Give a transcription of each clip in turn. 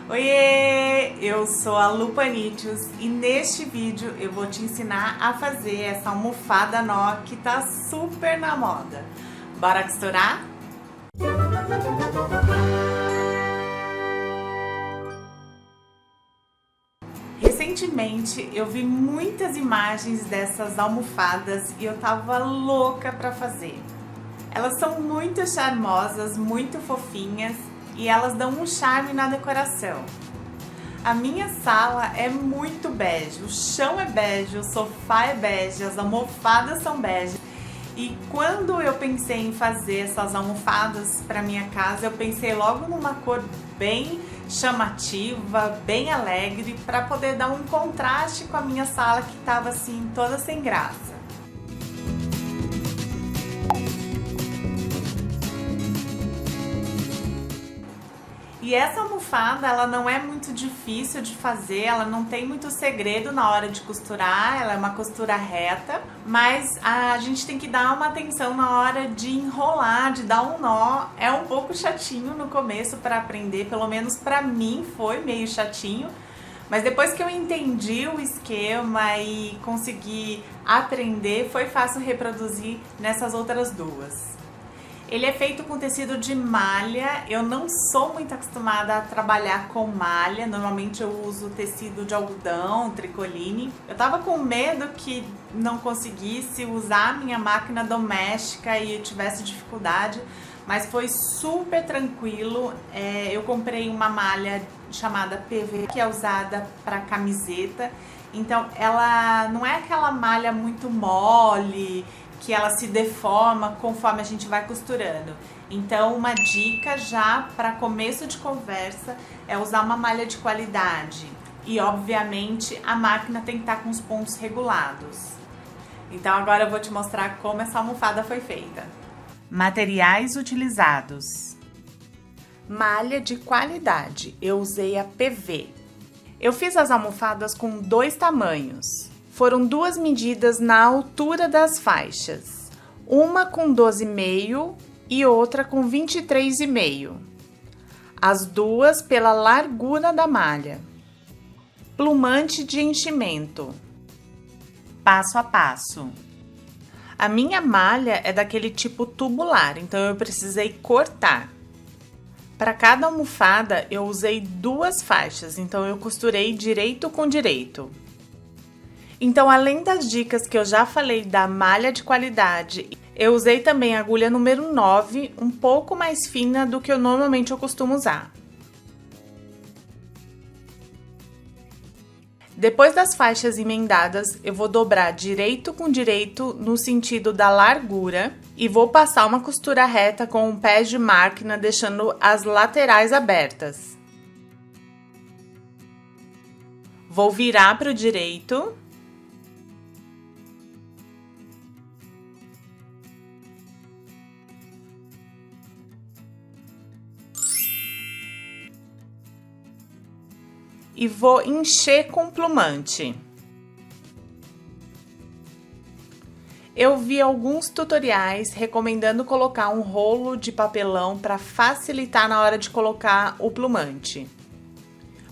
Oiê! Eu sou a Lu Panitius e neste vídeo eu vou te ensinar a fazer essa almofada nó que tá super na moda. Bora costurar? Recentemente eu vi muitas imagens dessas almofadas e eu tava louca pra fazer. Elas são muito charmosas, muito fofinhas e elas dão um charme na decoração. A minha sala é muito bege, o chão é bege, o sofá é bege, as almofadas são bege. E quando eu pensei em fazer essas almofadas para minha casa, eu pensei logo numa cor bem chamativa, bem alegre, para poder dar um contraste com a minha sala que estava assim toda sem graça. E essa almofada, ela não é muito difícil de fazer, ela não tem muito segredo na hora de costurar, ela é uma costura reta, mas a gente tem que dar uma atenção na hora de enrolar, de dar um nó. É um pouco chatinho no começo para aprender, pelo menos para mim foi meio chatinho, mas depois que eu entendi o esquema e consegui aprender, foi fácil reproduzir nessas outras duas. Ele é feito com tecido de malha, eu não sou muito acostumada a trabalhar com malha, normalmente eu uso tecido de algodão, tricoline. Eu tava com medo que não conseguisse usar a minha máquina doméstica e eu tivesse dificuldade, mas foi super tranquilo. Eu comprei uma malha chamada PV, que é usada para camiseta, então ela não é aquela malha muito mole, que ela se deforma conforme a gente vai costurando. Então, uma dica já para começo de conversa é usar uma malha de qualidade. E, obviamente, a máquina tem que estar com os pontos regulados. Então, agora eu vou te mostrar como essa almofada foi feita. Materiais utilizados: malha de qualidade, eu usei a PV. Eu fiz as almofadas com 2 tamanhos. Foram 2 medidas na altura das faixas, uma com 12,5 e outra com 23,5. As duas pela largura da malha. Plumante de enchimento. Passo a passo. A minha malha é daquele tipo tubular, então eu precisei cortar. Para cada almofada eu usei 2 faixas, então eu costurei direito com direito. Então, além das dicas que eu já falei da malha de qualidade, eu usei também a agulha número 9, um pouco mais fina do que eu normalmente costumo usar. Depois das faixas emendadas, eu vou dobrar direito com direito no sentido da largura e vou passar uma costura reta com um pé de máquina, deixando as laterais abertas. Vou virar para o direito. E vou encher com plumante. Eu vi alguns tutoriais recomendando colocar um rolo de papelão para facilitar na hora de colocar o plumante.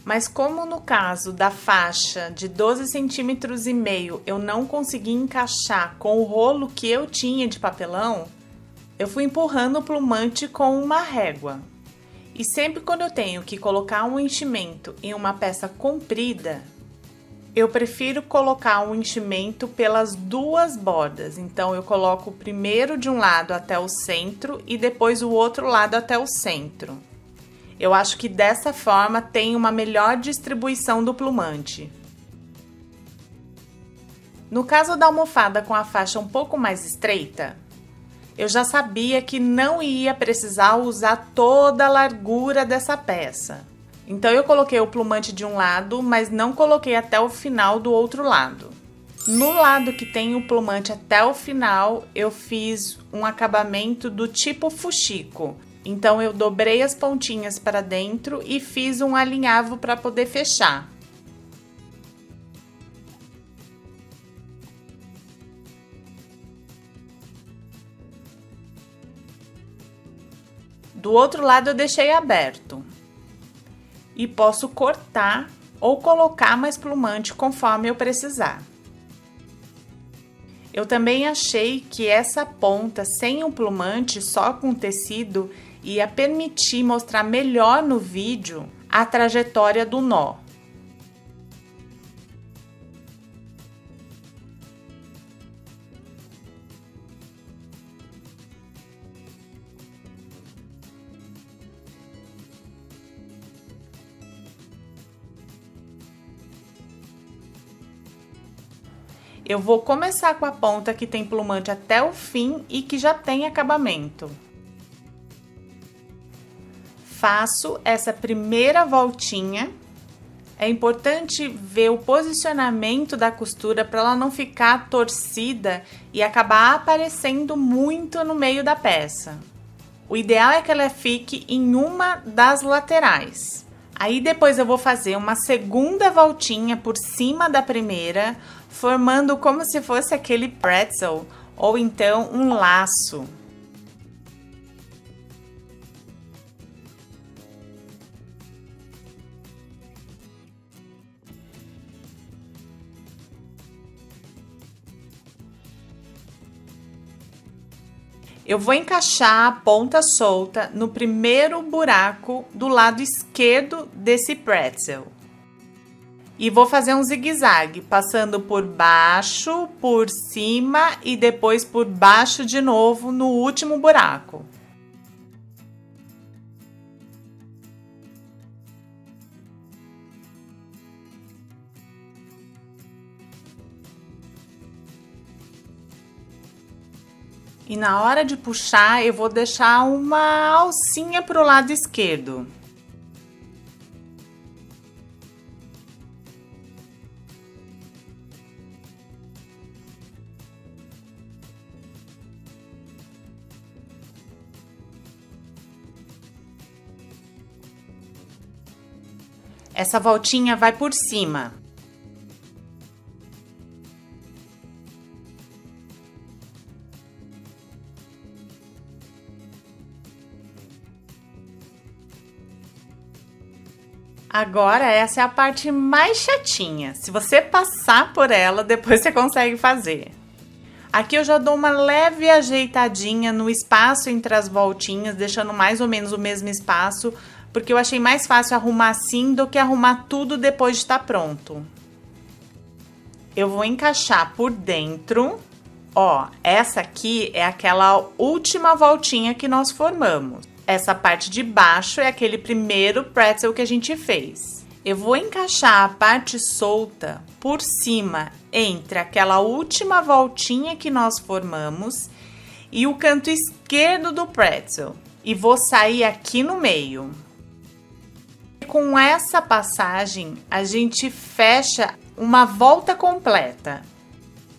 Mas como no caso da faixa de 12,5 cm eu não consegui encaixar com o rolo que eu tinha de papelão, eu fui empurrando o plumante com uma régua. E sempre quando eu tenho que colocar um enchimento em uma peça comprida, eu prefiro colocar um enchimento pelas 2 bordas. Então, eu coloco primeiro de um lado até o centro e depois o outro lado até o centro. Eu acho que dessa forma tem uma melhor distribuição do plumante. No caso da almofada com a faixa um pouco mais estreita, eu já sabia que não ia precisar usar toda a largura dessa peça. Então, eu coloquei o plumante de um lado, mas não coloquei até o final do outro lado. No lado que tem o plumante até o final, eu fiz um acabamento do tipo fuxico. Então, eu dobrei as pontinhas para dentro e fiz um alinhavo para poder fechar. Do outro lado eu deixei aberto. e posso cortar ou colocar mais plumante conforme eu precisar. Eu também achei que essa ponta sem o plumante, só com tecido, ia permitir mostrar melhor no vídeo a trajetória do nó. Eu vou começar com a ponta que tem plumante até o fim e que já tem acabamento. Faço essa primeira voltinha. É importante ver o posicionamento da costura para ela não ficar torcida e acabar aparecendo muito no meio da peça. O ideal é que ela fique em uma das laterais. Aí depois eu vou fazer uma segunda voltinha por cima da primeira, formando como se fosse aquele pretzel ou então um laço. Eu vou encaixar a ponta solta no primeiro buraco do lado esquerdo desse pretzel. E vou fazer um zigue-zague, passando por baixo, por cima e depois por baixo de novo no último buraco. E na hora de puxar, eu vou deixar uma alcinha para o lado esquerdo. Essa voltinha vai por cima. Agora, essa é a parte mais chatinha. Se você passar por ela, depois você consegue fazer. Aqui eu já dou uma leve ajeitadinha no espaço entre as voltinhas, deixando mais ou menos o mesmo espaço, porque eu achei mais fácil arrumar assim do que arrumar tudo depois de estar pronto. Eu vou encaixar por dentro. Ó, essa aqui é aquela última voltinha que nós formamos. Essa parte de baixo é aquele primeiro pretzel que a gente fez. Eu vou encaixar a parte solta por cima entre aquela última voltinha que nós formamos e o canto esquerdo do pretzel. E vou sair aqui no meio. Com essa passagem, a gente fecha uma volta completa.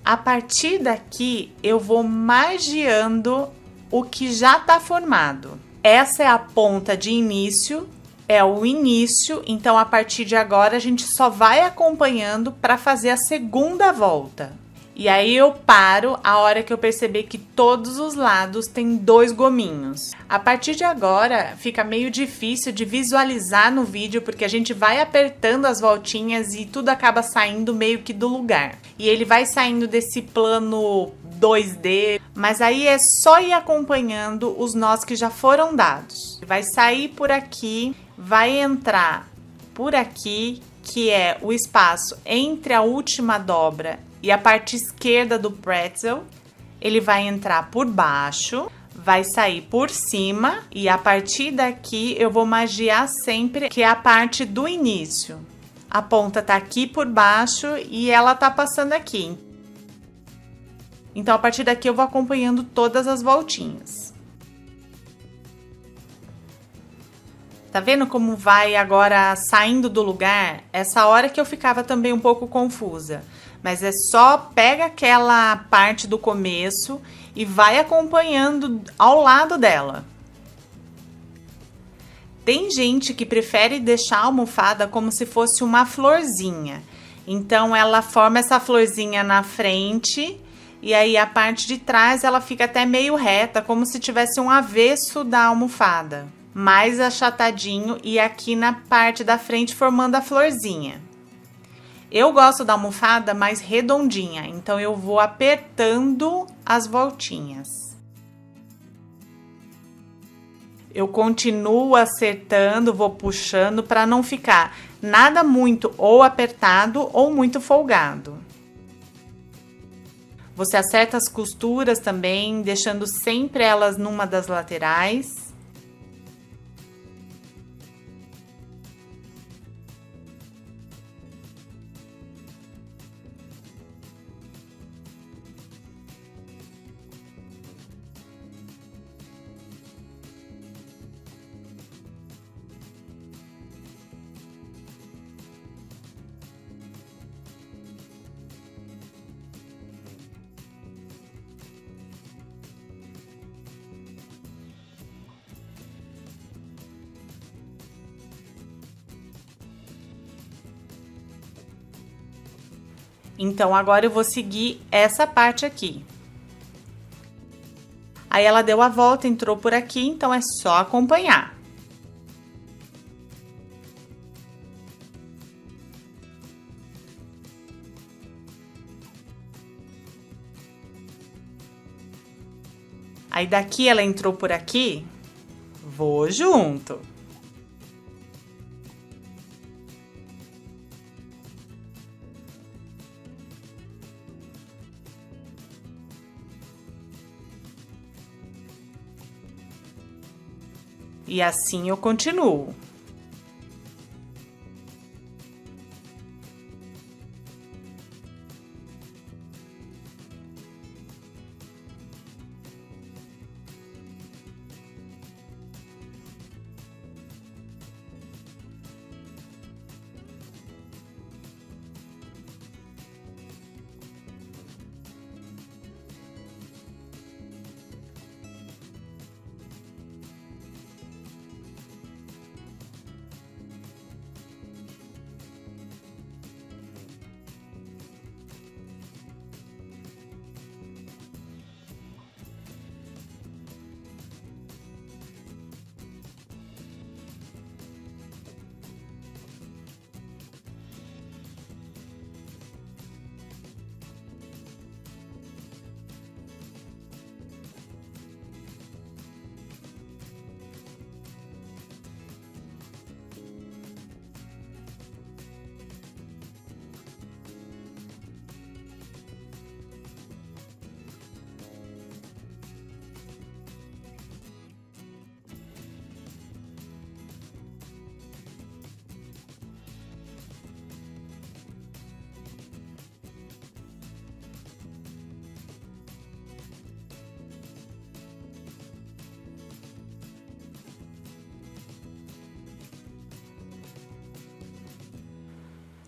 A partir daqui, eu vou margeando o que já está formado. Essa é a ponta de início, é o início, então a partir de agora a gente só vai acompanhando para fazer a segunda volta. E aí eu paro a hora que eu perceber que todos os lados tem 2 gominhos. A partir de agora fica meio difícil de visualizar no vídeo porque a gente vai apertando as voltinhas e tudo acaba saindo meio que do lugar. E ele vai saindo desse plano 2D, mas aí é só ir acompanhando os nós que já foram dados. Vai sair por aqui, vai entrar por aqui, que é o espaço entre a última dobra e a parte esquerda do pretzel. Ele vai entrar por baixo, vai sair por cima e a partir daqui eu vou margear sempre, que é a parte do início. A ponta tá aqui por baixo e ela tá passando aqui. Então, a partir daqui eu vou acompanhando todas as voltinhas. Tá vendo como vai agora saindo do lugar? Essa hora que eu ficava também um pouco confusa. Mas é só pega aquela parte do começo e vai acompanhando ao lado dela. Tem gente que prefere deixar a almofada como se fosse uma florzinha. Então, ela forma essa florzinha na frente e aí a parte de trás ela fica até meio reta, como se tivesse um avesso da almofada. mais achatadinho e aqui na parte da frente formando a florzinha. Eu gosto da almofada mais redondinha, então eu vou apertando as voltinhas. Eu continuo acertando, vou puxando para não ficar nada muito ou apertado ou muito folgado. Você acerta as costuras também, deixando sempre elas numa das laterais. Então, agora eu vou seguir essa parte aqui. Aí, ela deu a volta, entrou por aqui, então é só acompanhar. Aí, daqui ela entrou por aqui, vou junto. E assim eu continuo.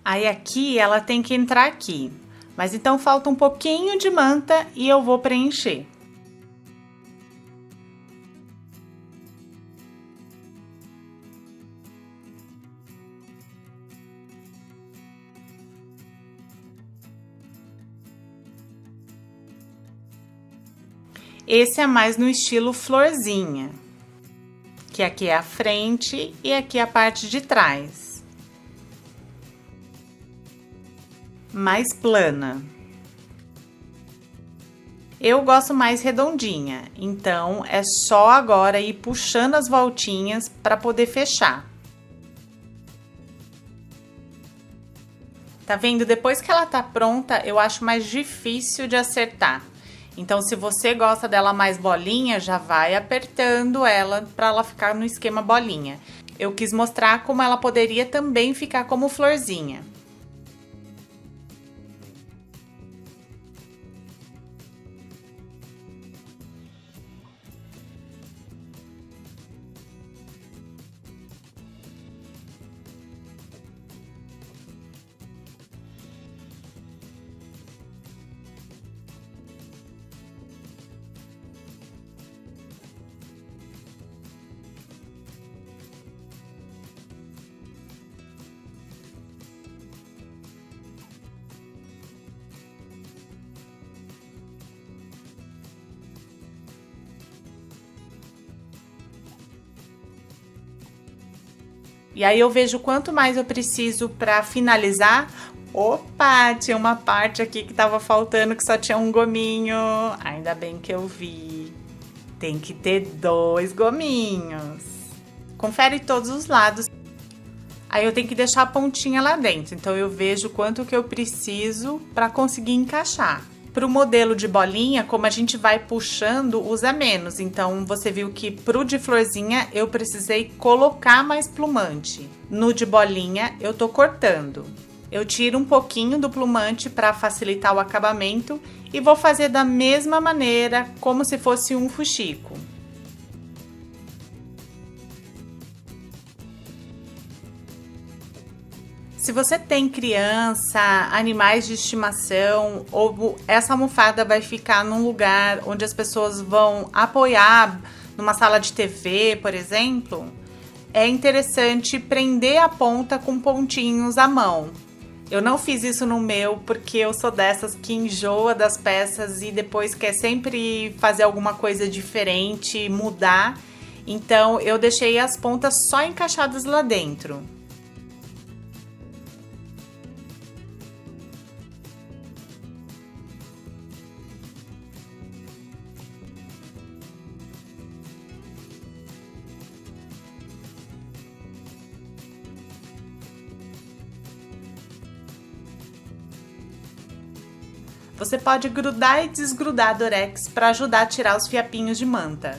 Aí aqui ela tem que entrar aqui, mas então falta um pouquinho de manta e eu vou preencher. Esse é mais no estilo florzinha, que aqui é a frente e aqui é a parte de trás. Mais plana. Eu gosto mais redondinha, então é só agora ir puxando as voltinhas para poder fechar. Tá vendo? Depois que ela tá pronta, eu acho mais difícil de acertar. Então, se você gosta dela mais bolinha, já vai apertando ela para ela ficar no esquema bolinha. Eu quis mostrar como ela poderia também ficar como florzinha. E aí eu vejo quanto mais eu preciso para finalizar. Opa, tinha uma parte aqui que tava faltando, que só tinha um gominho. Ainda bem que eu vi. Tem que ter 2 gominhos. Confere todos os lados. Aí eu tenho que deixar a pontinha lá dentro. Então eu vejo quanto que eu preciso para conseguir encaixar. Para o modelo de bolinha, como a gente vai puxando, usa menos. Então, você viu que pro de florzinha eu precisei colocar mais plumante. No de bolinha, eu tô cortando. Eu tiro um pouquinho do plumante para facilitar o acabamento e vou fazer da mesma maneira, como se fosse um fuxico. Se você tem criança, animais de estimação, ou essa almofada vai ficar num lugar onde as pessoas vão apoiar, numa sala de TV, por exemplo, é interessante prender a ponta com pontinhos à mão. Eu não fiz isso no meu porque eu sou dessas que enjoa das peças e depois quer sempre fazer alguma coisa diferente, mudar. Então eu deixei as pontas só encaixadas lá dentro. Você pode grudar e desgrudar Durex para ajudar a tirar os fiapinhos de manta.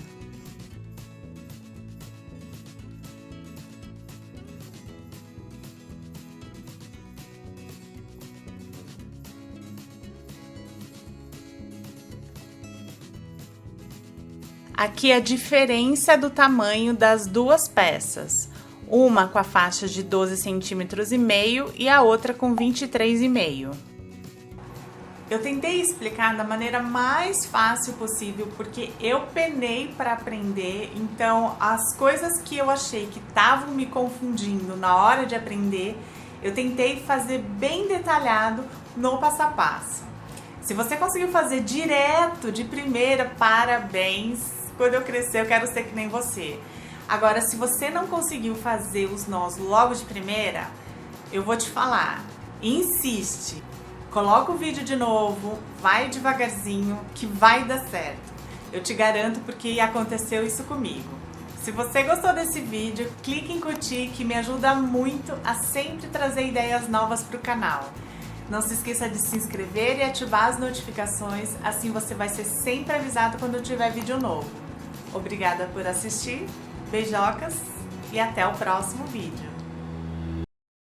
Aqui é a diferença do tamanho das duas peças. Uma com a faixa de 12,5 centímetros e a outra com 23,5. Eu tentei explicar da maneira mais fácil possível, porque eu penei para aprender, então as coisas que eu achei que estavam me confundindo na hora de aprender, eu tentei fazer bem detalhado no passo a passo. Se você conseguiu fazer direto, de primeira, parabéns! Quando eu crescer eu quero ser que nem você. Agora, se você não conseguiu fazer os nós logo de primeira, eu vou te falar, insiste. Coloca o vídeo de novo, vai devagarzinho que vai dar certo. Eu te garanto porque aconteceu isso comigo. Se você gostou desse vídeo, clique em curtir que me ajuda muito a sempre trazer ideias novas para o canal. Não se esqueça de se inscrever e ativar as notificações, assim você vai ser sempre avisado quando tiver vídeo novo. Obrigada por assistir, beijocas e até o próximo vídeo.